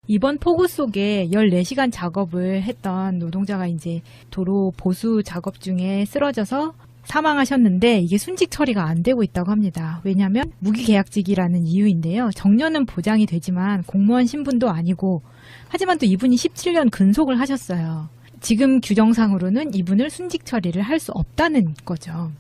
이번 폭우 속에 14시간 작업을 했던 노동자가 이제 도로 보수 작업 중에 쓰러져서 사망하셨는데 이게 순직 처리가 안 되고 있다고 합니다. 왜냐하면 무기계약직이라는 이유인데요. 정년은 보장이 되지만 공무원 신분도 아니고 하지만 또 이분이 17년 근속을 하셨어요. 지금 규정상으로는 이분을 순직 처리를 할 수 없다는 거죠.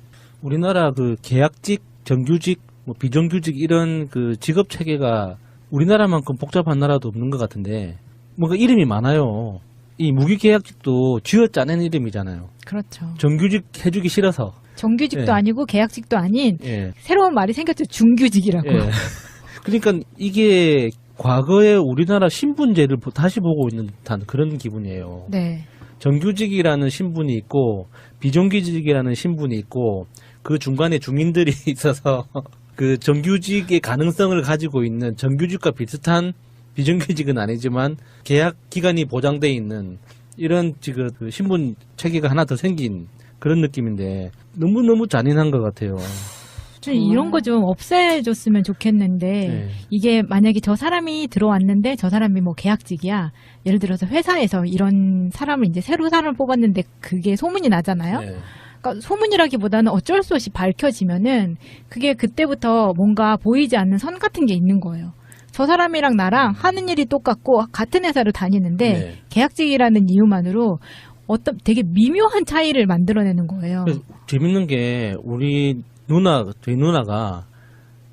우리나라 그 계약직, 정규직, 뭐 비정규직 이런 그 직업 체계가 우리나라만큼 복잡한 나라도 없는 것 같은데 뭔가 이름이 많아요. 이 무기계약직도 쥐어짜낸 이름이잖아요. 그렇죠. 정규직 해주기 싫어서. 정규직도 예. 아니고 계약직도 아닌 예. 새로운 말이 생겼죠. 중규직이라고. 예. 그러니까 이게 과거에 우리나라 신분제를 다시 보고 있는 듯한 그런 기분이에요. 네. 정규직이라는 신분이 있고 비정규직이라는 신분이 있고 그 중간에 중인들이 있어서 그 정규직의 가능성을 가지고 있는 정규직과 비슷한 비정규직은 아니지만 계약 기간이 보장돼 있는 이런 지금 그 신분 체계가 하나 더 생긴 그런 느낌인데 너무너무 잔인한 것 같아요. 이런 거 좀 없애줬으면 좋겠는데 네. 이게 만약에 저 사람이 들어왔는데 저 사람이 뭐 계약직이야. 예를 들어서 회사에서 이런 사람을 이제 새로 사람을 뽑았는데 그게 소문이 나잖아요. 네. 그러니까 소문이라기보다는 어쩔 수 없이 밝혀지면은 그게 그때부터 뭔가 보이지 않는 선 같은 게 있는 거예요. 저 사람이랑 나랑 하는 일이 똑같고 같은 회사를 다니는데 네. 계약직이라는 이유만으로 어떤 되게 미묘한 차이를 만들어내는 거예요. 재밌는 게 저희 누나가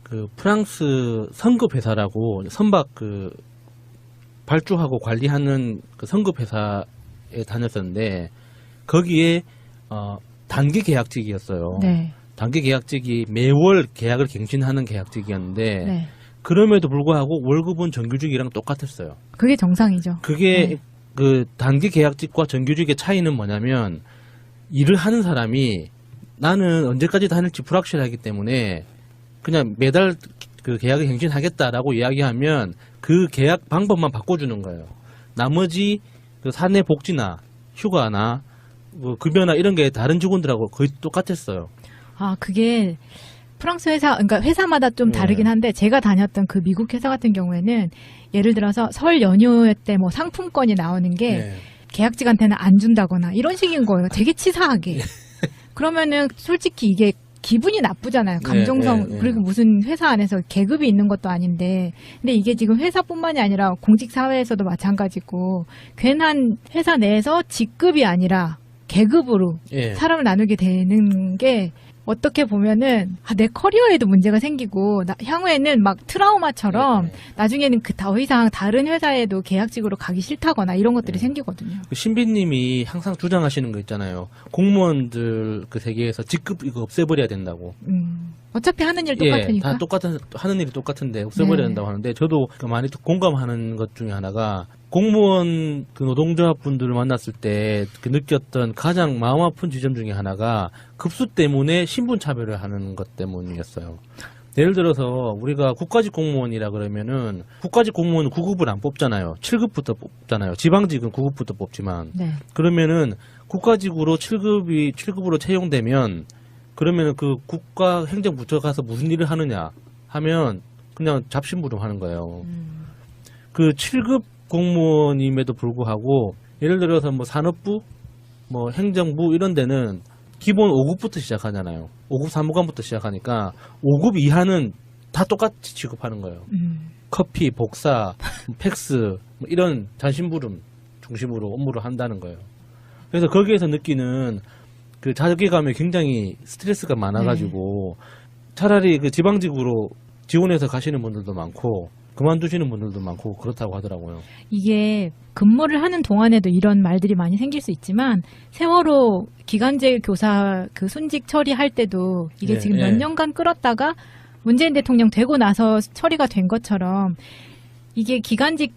그 프랑스 성급 회사라고 선박 그 발주하고 관리하는 그 성급 회사에 다녔었는데 거기에 단기 계약직이었어요. 네. 단기 계약직이 매월 계약을 갱신하는 계약직이었는데 네. 그럼에도 불구하고 월급은 정규직이랑 똑같았어요. 그게 정상이죠. 그게 네. 그 단기 계약직과 정규직의 차이는 뭐냐면 일을 하는 사람이 나는 언제까지 다닐지 불확실하기 때문에 그냥 매달 그 계약을 갱신하겠다라고 이야기하면 그 계약 방법만 바꿔주는 거예요. 나머지 그 사내 복지나 휴가나 뭐 급여나 이런 게 다른 직원들하고 거의 똑같았어요. 아, 그게 프랑스 회사, 그러니까 회사마다 좀 다르긴 한데 제가 다녔던 그 미국 회사 같은 경우에는 예를 들어서 설 연휴 때 뭐 상품권이 나오는 게 계약직한테는 안 준다거나 이런 식인 거예요. 되게 치사하게. 그러면은 솔직히 이게 기분이 나쁘잖아요. 감정성. 그리고 무슨 회사 안에서 계급이 있는 것도 아닌데. 근데 이게 지금 회사뿐만이 아니라 공직사회에서도 마찬가지고 괜한 회사 내에서 직급이 아니라 계급으로 사람을 나누게 되는 게 어떻게 보면은 내 커리어에도 문제가 생기고 향후에는 막 트라우마처럼 나중에는 더 이상 다른 회사에도 계약직으로 가기 싫다거나 이런 것들이 생기거든요. 신비님이 항상 주장하시는 거 있잖아요. 공무원들 그 세계에서 직급 이거 없애버려야 된다고. 어차피 하는 일 똑같으니까. 다 하는 일이 똑같은데 없애버려야 된다고 하는데 저도 많이 공감하는 것 중에 하나가 공무원 그 노동자분들을 만났을 때 그 느꼈던 가장 마음 아픈 지점 중에 하나가 급수 때문에 신분 차별을 하는 것 때문이었어요. 예를 들어서 우리가 국가직 공무원이라 그러면은 국가직 공무원은 9급을 안 뽑잖아요. 7급부터 뽑잖아요. 지방직은 9급부터 뽑지만 그러면은 국가직으로 7급으로 채용되면 그러면은 그 국가 행정부처 가서 무슨 일을 하느냐 하면 그냥 잡심부름 하는 거예요. 그 7급 공무원임에도 불구하고 예를 들어서 뭐 산업부, 뭐 행정부 이런 데는 기본 5급부터 시작하잖아요. 5급 사무관부터 시작하니까 5급 이하는 다 똑같이 취급하는 거예요. 커피, 복사, 팩스 뭐 이런 잔심부름 중심으로 업무를 한다는 거예요. 그래서 거기에서 느끼는 그 자괴감에 굉장히 스트레스가 많아가지고 차라리 그 지방직으로 지원해서 가시는 분들도 많고 그만두시는 분들도 많고 그렇다고 하더라고요. 이게 근무를 하는 동안에도 이런 말들이 많이 생길 수 있지만 세월호 기간제 교사 그 순직 처리할 때도 이게 지금 몇 년간 끌었다가 문재인 대통령 되고 나서 처리가 된 것처럼 이게 기간제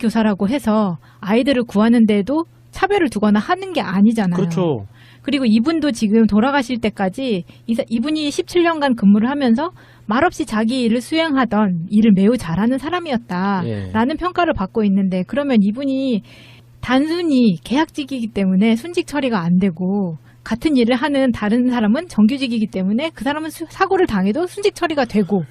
교사라고 해서 아이들을 구하는데도 차별을 두거나 하는 게 아니잖아요. 그렇죠. 그리고 이분도 지금 돌아가실 때까지 이분이 17년간 근무를 하면서 말없이 자기 일을 수행하던 일을 매우 잘하는 사람이었다라는 평가를 받고 있는데 그러면 이분이 단순히 계약직이기 때문에 순직 처리가 안 되고 같은 일을 하는 다른 사람은 정규직이기 때문에 그 사람은 사고를 당해도 순직 처리가 되고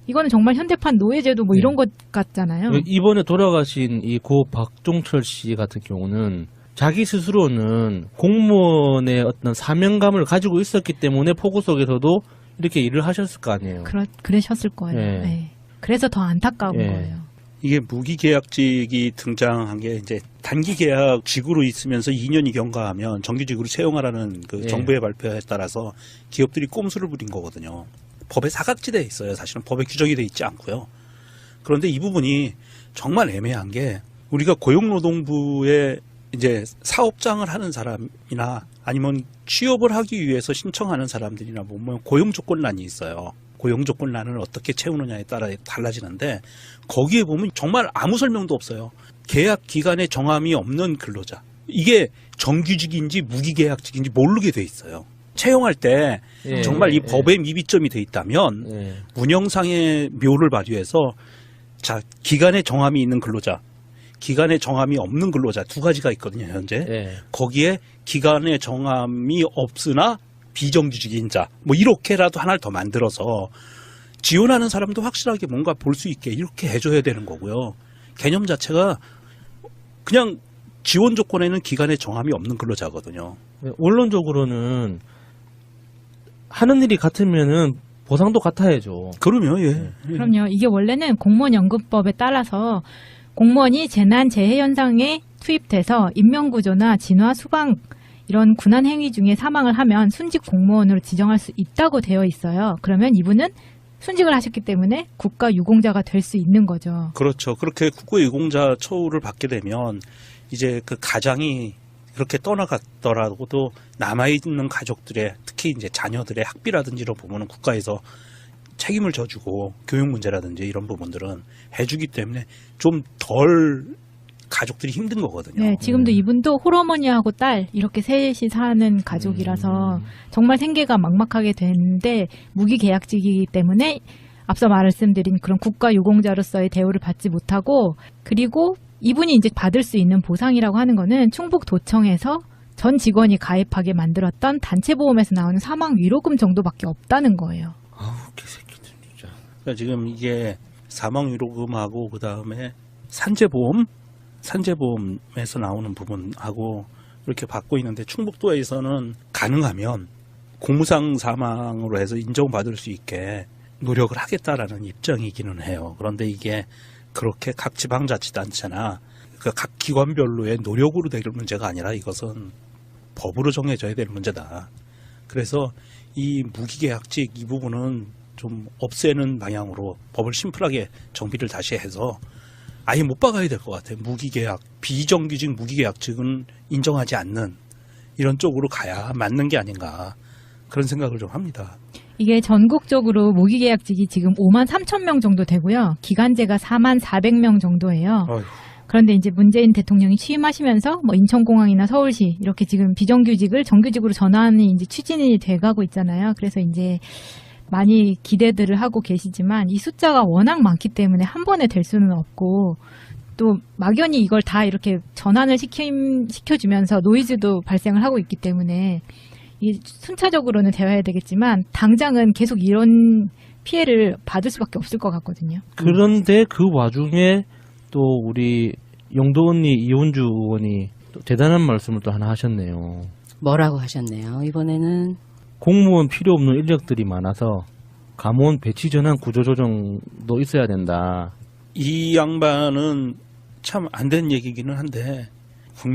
이거는 정말 현대판 노예제도 뭐 네. 이런 것 같잖아요. 이번에 돌아가신 이 고 박종철 씨 같은 경우는 자기 스스로는 공무원의 어떤 사명감을 가지고 있었기 때문에 포구 속에서도 이렇게 일을 하셨을 거 아니에요. 그러셨을 거예요. 네. 네. 그래서 더 안타까운 네. 거예요. 이게 무기계약직이 등장한 게 이제 단기계약직으로 있으면서 2년이 경과하면 정규직으로 채용하라는 그 네. 정부의 발표에 따라서 기업들이 꼼수를 부린 거거든요. 법에 사각지대에 있어요. 사실은 법에 규정이 돼 있지 않고요. 그런데 이 부분이 정말 애매한 게 우리가 고용노동부에 이제 사업장을 하는 사람이나 아니면 취업을 하기 위해서 신청하는 사람들이나 보면 고용조건란이 있어요. 고용조건란을 어떻게 채우느냐에 따라 달라지는데 거기에 보면 정말 아무 설명도 없어요. 계약 기간에 정함이 없는 근로자. 이게 정규직인지 무기계약직인지 모르게 돼 있어요. 채용할 때 예, 정말 이 예, 법에 미비점이 돼 있다면 예. 운영상의 묘를 발휘해서 자 기간에 정함이 있는 근로자, 기간에 정함이 없는 근로자 두 가지가 있거든요. 현재 예. 거기에 기간에 정함이 없으나 비정규직인 자 뭐 이렇게라도 하나를 더 만들어서 지원하는 사람도 확실하게 뭔가 볼 수 있게 이렇게 해줘야 되는 거고요. 개념 자체가 그냥 지원 조건에는 기간에 정함이 없는 근로자거든요. 원론적으로는 하는 일이 같으면은 보상도 같아야죠. 그러면 예. 그럼요. 이게 원래는 공무원연금법에 따라서 공무원이 재난 재해 현상에 투입돼서 임명구조나 진화 수방 이런 군한 행위 중에 사망을 하면 순직 공무원으로 지정할 수 있다고 되어 있어요. 그러면 이분은 순직을 하셨기 때문에 국가 유공자가 될 수 있는 거죠. 그렇죠. 그렇게 국가 유공자 처우를 받게 되면 이제 그 가장이 그렇게 떠나갔더라도 남아있는 가족들의 특히 이제 자녀들의 학비라든지 이런 부분은 국가에서 책임을 져주고 교육 문제라든지 이런 부분들은 해주기 때문에 좀 덜 가족들이 힘든 거거든요. 네, 지금도 이분도 홀어머니하고 딸 이렇게 셋이 사는 가족이라서 정말 생계가 막막하게 되는데 무기계약직이기 때문에 앞서 말씀드린 그런 국가 유공자로서의 대우를 받지 못하고 그리고 이분이 이제 받을 수 있는 보상이라고 하는 거는 충북도청에서 전 직원이 가입하게 만들었던 단체보험에서 나오는 사망 위로금 정도밖에 없다는 거예요. 아우, 개새끼들 진짜. 그러니까 지금 이게 사망 위로금하고 그 다음에 산재보험에서 나오는 부분하고 이렇게 받고 있는데 충북도에서는 가능하면 공무상 사망으로 해서 인정받을 수 있게 노력을 하겠다라는 입장이기는 해요. 그런데 이게 그렇게 각 지방자치단체나 각 기관별로의 노력으로 될 문제가 아니라 이것은 법으로 정해져야 될 문제다. 그래서 이 무기계약직 이 부분은 좀 없애는 방향으로 법을 심플하게 정비를 다시 해서 아예 못 박아야 될 것 같아요. 무기계약, 비정규직 무기계약직은 인정하지 않는 이런 쪽으로 가야 맞는 게 아닌가 그런 생각을 좀 합니다. 이게 전국적으로 무기계약직이 지금 5만 3천 명 정도 되고요. 기간제가 4만 400명 정도예요. 어휴. 그런데 이제 문재인 대통령이 취임하시면서 뭐 인천공항이나 서울시 이렇게 지금 비정규직을 정규직으로 전환이 이제 추진이 돼가고 있잖아요. 그래서 이제 많이 기대들을 하고 계시지만 이 숫자가 워낙 많기 때문에 한 번에 될 수는 없고 또 막연히 이걸 다 이렇게 전환을 시켜주면서 노이즈도 발생을 하고 있기 때문에 이 순차적으로는 되어야 되겠지만 당장은 계속 이런 피해를 받을 수밖에 없을 것 같거든요. 그런데 그 와중에 또 우리 영도 언니 이혼주 의원이 또 대단한 말씀을 또 하나 하셨네요. 뭐라고 하셨네요. 이번에는 공무원 필요 없는 인력들이 많아서 감원 배치 전환 구조조정도 있어야 된다. 이 양반은 참 안 된 얘기기는 한데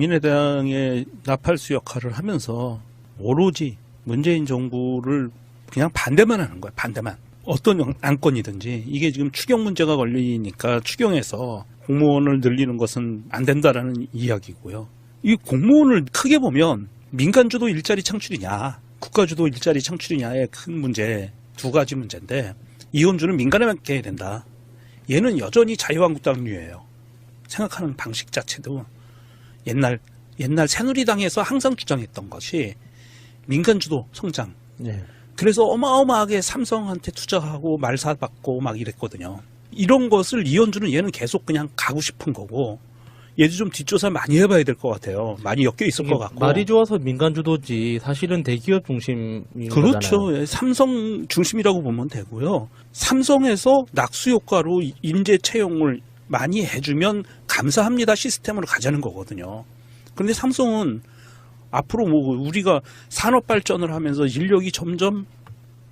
국민의당의 나팔수 역할을 하면서 오로지 문재인 정부를 그냥 반대만 하는 거예요. 반대만. 어떤 안건이든지 이게 지금 추경 문제가 걸리니까 추경에서 공무원을 늘리는 것은 안 된다라는 이야기고요. 이 공무원을 크게 보면 민간주도 일자리 창출이냐 국가주도 일자리 창출이냐의 큰 문제 두 가지 문제인데 이혼주는 민간에 맡겨야 된다. 얘는 여전히 자유한국당류예요. 생각하는 방식 자체도 옛날 새누리당에서 항상 주장했던 것이 민간주도 성장. 네. 그래서 어마어마하게 삼성한테 투자하고 말사받고 막 이랬거든요. 이런 것을 이현주는 얘는 계속 그냥 가고 싶은 거고 얘도 좀 뒷조사 많이 해봐야 될 것 같아요. 많이 엮여 있을 것 같고. 말이 좋아서 민간 주도지 사실은 대기업 중심인 그렇죠. 거잖아요. 예, 삼성 중심이라고 보면 되고요. 삼성에서 낙수 효과로 인재 채용을 많이 해주면 감사합니다 시스템으로 가자는 거거든요. 그런데 삼성은 앞으로 뭐 우리가 산업 발전을 하면서 인력이 점점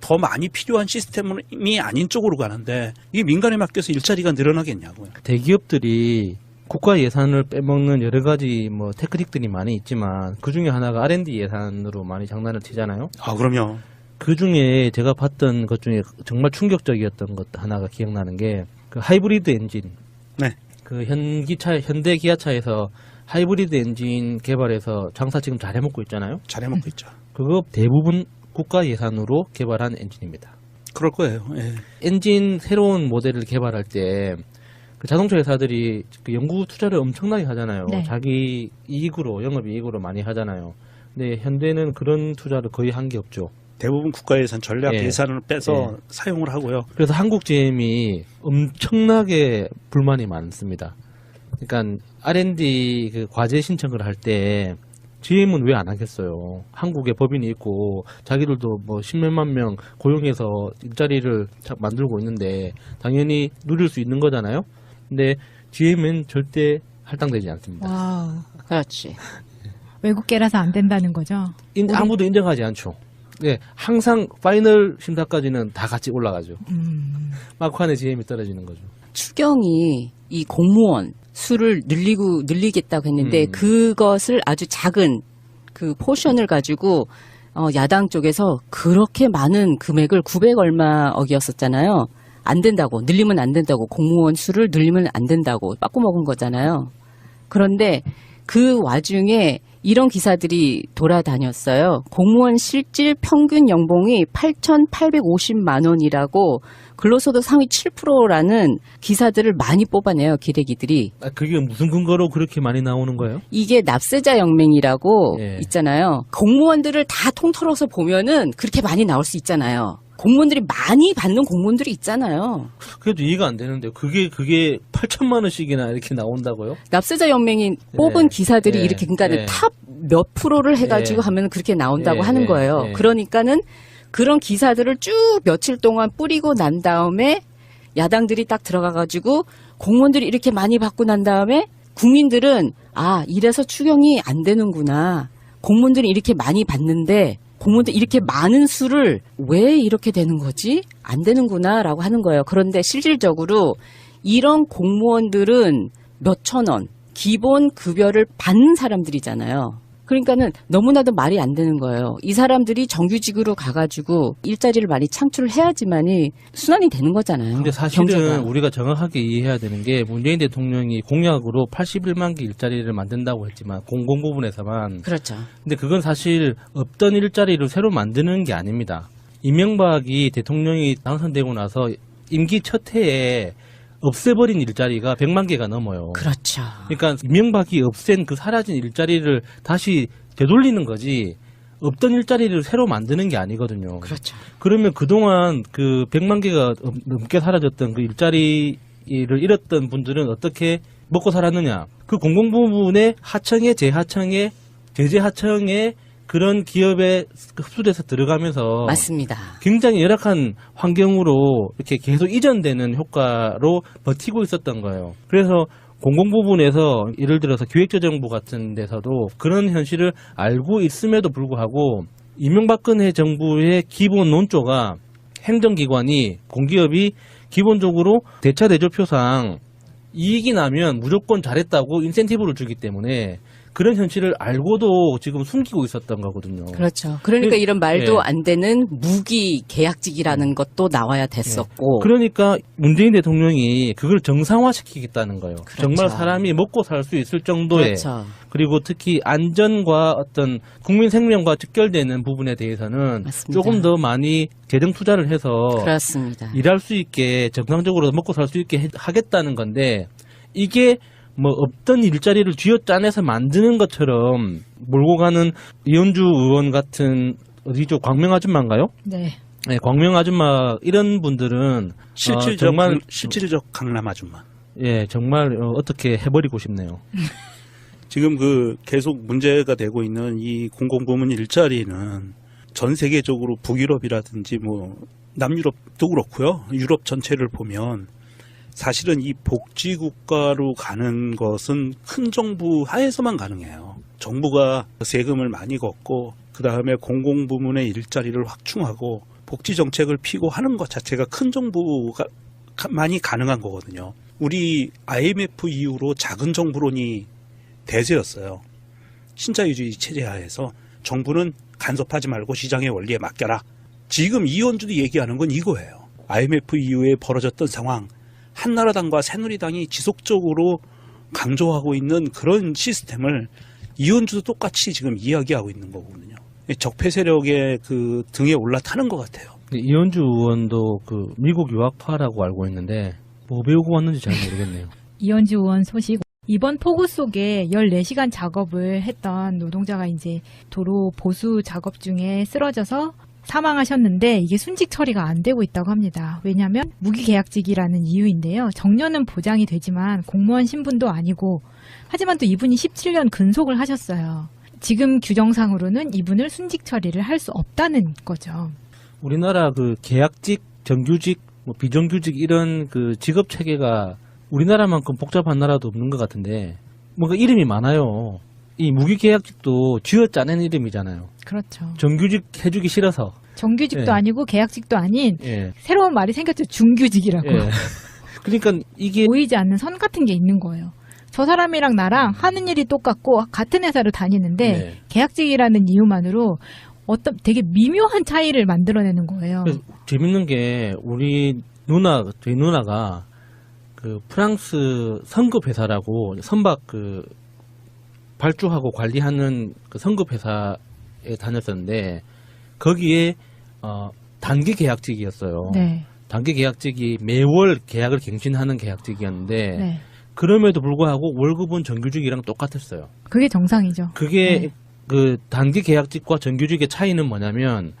더 많이 필요한 시스템이 아닌 쪽으로 가는데 이게 민간에 맡겨서 일자리가 늘어나겠냐고요. 대기업들이 국가 예산을 빼먹는 여러 가지 뭐 테크닉들이 많이 있지만 그 중에 하나가 R&D 예산으로 많이 장난을 치잖아요. 아, 그럼요. 그 중에 제가 봤던 것 중에 정말 충격적이었던 것 하나가 기억나는 게 그 하이브리드 엔진. 네. 그 현대 기아차에서 하이브리드 엔진 개발해서 장사 지금 잘 해먹고 있잖아요. 잘해먹고 있죠. 그거 대부분 국가 예산으로 개발한 엔진입니다. 그럴 거예요. 예. 엔진 새로운 모델을 개발할 때 그 자동차 회사들이 그 연구 투자를 엄청나게 하잖아요. 네. 자기 이익으로, 영업이익으로 많이 하잖아요. 근데 현대는 그런 투자를 거의 한 게 없죠. 대부분 국가 예산 전략 예. 예산을 빼서 예. 사용을 하고요. 그래서 한국 GM이 엄청나게 불만이 많습니다. 그러니까 R&D 그 과제 신청을 할 때 GM은 왜 안 하겠어요? 한국에 법인이 있고 자기들도 뭐 십몇만 명 고용해서 일자리를 만들고 있는데 당연히 누릴 수 있는 거잖아요. 근데 GM은 절대 할당되지 않습니다. 와우. 그렇지. 외국계라서 안 된다는 거죠. 아무도 인정하지 않죠. 네, 항상 파이널 심사까지는 다 같이 올라가죠. 막판에 GM이 떨어지는 거죠. 추경이 이 공무원 수를 늘리겠다고 했는데 그것을 아주 작은 그 포션을 가지고 야당 쪽에서 그렇게 많은 금액을 900 얼마 억이었었잖아요. 안 된다고, 늘리면 안 된다고, 공무원 수를 늘리면 안 된다고 빠꾸 먹은 거잖아요. 그런데 그 와중에 이런 기사들이 돌아다녔어요. 공무원 실질 평균 연봉이 8,850만 원이라고 근로소득 상위 7%라는 기사들을 많이 뽑아내요, 기레기들이. 그게 무슨 근거로 그렇게 많이 나오는 거예요? 이게 납세자 영맹이라고 예. 있잖아요. 공무원들을 다 통틀어서 보면은 그렇게 많이 나올 수 있잖아요. 공무원들이 많이 받는 공무원들이 있잖아요. 그래도 이해가 안 되는데 그게 8천만 원씩이나 이렇게 나온다고요? 납세자 연맹이 뽑은 예. 기사들이 예. 이렇게 그러니까 예. 탑 몇 프로를 해가지고 예. 하면 그렇게 나온다고 예. 하는 거예요. 예. 그러니까는 그런 기사들을 쭉 며칠 동안 뿌리고 난 다음에 야당들이 딱 들어가가지고 공무원들이 이렇게 많이 받고 난 다음에 국민들은 아 이래서 추경이 안 되는구나. 공무원들이 이렇게 많이 받는데 공무원들 이렇게 많은 수를 왜 이렇게 되는 거지? 안 되는구나라고 하는 거예요. 그런데 실질적으로 이런 공무원들은 몇천 원 기본 급여를 받는 사람들이잖아요. 그러니까는 너무나도 말이 안 되는 거예요. 이 사람들이 정규직으로 가가지고 일자리를 많이 창출을 해야지만이 순환이 되는 거잖아요. 근데 사실은 경제가. 우리가 정확하게 이해해야 되는 게 문재인 대통령이 공약으로 81만 개 일자리를 만든다고 했지만 공공 부분에서만. 그렇죠. 근데 그건 사실 없던 일자리를 새로 만드는 게 아닙니다. 이명박이 대통령이 당선되고 나서 임기 첫 해에 없애버린 일자리가 100만 개가 넘어요. 그렇죠. 그러니까 이명박이 없앤 그 사라진 일자리를 다시 되돌리는 거지 없던 일자리를 새로 만드는 게 아니거든요. 그렇죠. 그러면 그동안 그 100만 개가 넘게 사라졌던 그 일자리를 잃었던 분들은 어떻게 먹고 살았느냐. 그 공공부문의 하청에 재하청에 제재하청에 그런 기업에 흡수돼서 들어가면서 맞습니다. 굉장히 열악한 환경으로 이렇게 계속 이전되는 효과로 버티고 있었던 거예요. 그래서 공공부문에서 예를 들어서 기획재정부 같은 데서도 그런 현실을 알고 있음에도 불구하고 이명박근혜 정부의 기본 논조가 행정기관이 공기업이 기본적으로 대차대조표상 이익이 나면 무조건 잘했다고 인센티브를 주기 때문에 그런 현실을 알고도 지금 숨기고 있었던 거거든요. 그렇죠. 그러니까 예. 이런 말도 예. 안 되는 무기 계약직이라는 것도 나와야 됐었고. 그러니까 문재인 대통령이 그걸 정상화시키겠다는 거예요. 그렇죠. 정말 사람이 먹고 살 수 있을 정도의 그렇죠. 그리고 특히 안전과 어떤 국민 생명과 직결되는 부분에 대해서는 맞습니다. 조금 더 많이 재정 투자를 해서 그렇습니다. 일할 수 있게 정상적으로 먹고 살 수 있게 하겠다는 건데 이게 뭐 없던 일자리를 쥐어짜내서 만드는 것처럼 몰고 가는 이현주 의원 같은 어디죠? 광명 아줌마인가요? 네. 네, 광명 아줌마 이런 분들은 실질적 정말 실질적 강남 아줌마. 예, 정말 어떻게 해버리고 싶네요. 지금 계속 문제가 되고 있는 이 공공부문 일자리는 전 세계적으로 북유럽이라든지 뭐 남유럽도 그렇고요. 유럽 전체를 보면 사실은 이 복지국가로 가는 것은 큰 정부 하에서만 가능해요. 정부가 세금을 많이 걷고 그 다음에 공공부문의 일자리를 확충하고 복지 정책을 피고 하는 것 자체가 큰 정부가 많이 가능한 거거든요. 우리 IMF 이후로 작은 정부론이 대세였어요. 신자유주의 체제 하에서 정부는 간섭하지 말고 시장의 원리에 맡겨라. 지금 이현주도 얘기하는 건 이거예요. IMF 이후에 벌어졌던 상황, 한나라당과 새누리당이 지속적으로 강조하고 있는 그런 시스템을 이현주도 똑같이 지금 이야기하고 있는 거거든요. 적폐 세력의 등에 올라타는 것 같아요. 이현주 의원도 미국 유학파라고 알고 있는데 뭐 배우고 왔는지 잘 모르겠네요. 이현주 의원 소식. 이번 폭우 속에 14시간 작업을 했던 노동자가 이제 도로 보수 작업 중에 쓰러져서 사망하셨는데 이게 순직 처리가 안 되고 있다고 합니다. 왜냐하면 무기계약직이라는 이유인데요. 정년은 보장이 되지만 공무원 신분도 아니고 하지만 또 이분이 17년 근속을 하셨어요. 지금 규정상으로는 이분을 순직 처리를 할 수 없다는 거죠. 우리나라 계약직, 정규직, 뭐 비정규직 이런 직업 체계가 우리나라만큼 복잡한 나라도 없는 것 같은데 뭔가 이름이 많아요. 이 무기계약직도 쥐어짜낸 이름이잖아요. 그렇죠. 정규직 해주기 싫어서. 정규직도 예. 아니고 계약직도 아닌 예. 새로운 말이 생겼죠. 중규직이라고. 예. 그러니까 이게 보이지 않는 선 같은 게 있는 거예요. 저 사람이랑 나랑 하는 일이 똑같고 같은 회사를 다니는데 네. 계약직이라는 이유만으로 어떤 되게 미묘한 차이를 만들어내는 거예요. 그래서 재밌는 게 저희 누나가 프랑스 성급 회사라고 선박 발주하고 관리하는 성급 회사에 다녔었는데 거기에 단기 계약직이었어요. 네. 단기 계약직이 매월 계약을 갱신하는 계약직이었는데 네. 그럼에도 불구하고 월급은 정규직이랑 똑같았어요. 그게 정상이죠. 그게 네. 단기 계약직과 정규직의 차이는 뭐냐면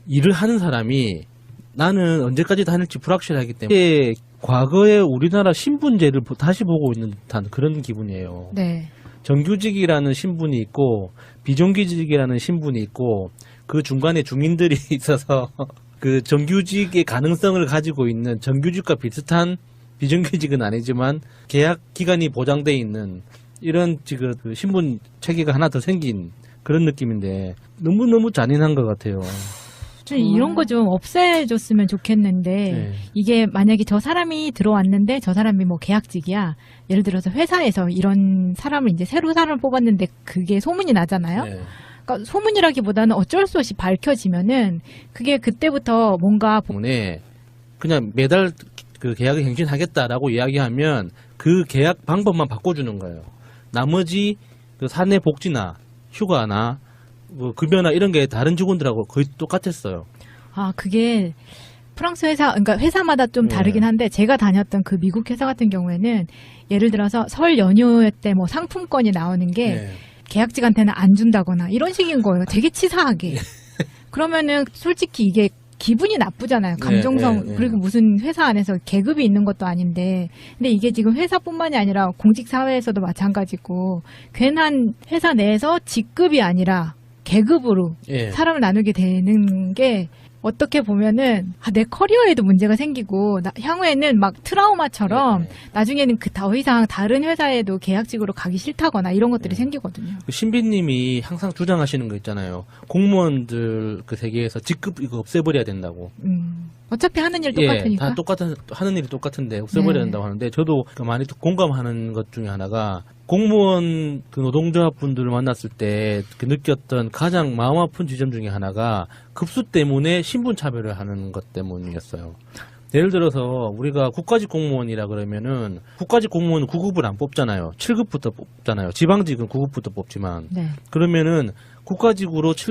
일을 하는 사람이 나는 언제까지 다닐지 불확실하기 때문에 과거에 우리나라 신분제를 다시 보고 있는 듯한 그런 기분이에요. 네. 정규직이라는 신분이 있고 비정규직이라는 신분이 있고 그 중간에 중인들이 있어서 정규직의 가능성을 가지고 있는 정규직과 비슷한 비정규직은 아니지만 계약 기간이 보장돼 있는 이런 지금 신분 체계가 하나 더 생긴 그런 느낌인데 너무너무 잔인한 것 같아요. 이런 거 좀 없애줬으면 좋겠는데 네. 이게 만약에 저 사람이 들어왔는데 저 사람이 뭐 계약직이야. 예를 들어서 회사에서 이런 사람을 이제 새로 사람을 뽑았는데 그게 소문이 나잖아요. 네. 그러니까 소문이라기보다는 어쩔 수 없이 밝혀지면은 그게 그때부터 뭔가 때문에 그냥 매달 계약을 갱신하겠다라고 이야기하면 그 계약 방법만 바꿔주는 거예요. 나머지 사내 복지나 휴가나 급여나 이런 게 다른 직원들하고 거의 똑같았어요. 그게 프랑스 회사, 그러니까 회사마다 좀 네. 다르긴 한데 제가 다녔던 그 미국 회사 같은 경우에는 예를 들어서 설 연휴 때 뭐 상품권이 나오는 게 네. 계약직한테는 안 준다거나 이런 식인 거예요. 되게 치사하게. 그러면은 솔직히 이게 기분이 나쁘잖아요. 감정성. 네. 그리고 무슨 회사 안에서 계급이 있는 것도 아닌데. 근데 이게 지금 회사뿐만이 아니라 공직사회에서도 마찬가지고 괜한 회사 내에서 직급이 아니라 계급으로 예. 사람을 나누게 되는 게 어떻게 보면은 내 커리어에도 문제가 생기고 향후에는 막 트라우마처럼 네. 나중에는 더 이상 다른 회사에도 계약직으로 가기 싫다거나 이런 것들이 네. 생기거든요. 신비님이 항상 주장하시는 거 있잖아요. 공무원들 세계에서 직급 이거 없애버려야 된다고. 어차피 하는 일 예, 똑같으니까. 다 하는 일이 똑같은데 없애버려야 네. 된다고 하는데 저도 많이 공감하는 것 중에 하나가 공무원 노동조합분들을 만났을 때 느꼈던 가장 마음 아픈 지점 중에 하나가 급수 때문에 신분 차별을 하는 것 때문이었어요. 예를 들어서 우리가 국가직 공무원이라 그러면은 국가직 공무원은 9급을 안 뽑잖아요. 7급부터 뽑잖아요. 지방직은 9급부터 뽑지만 네. 그러면은 국가직으로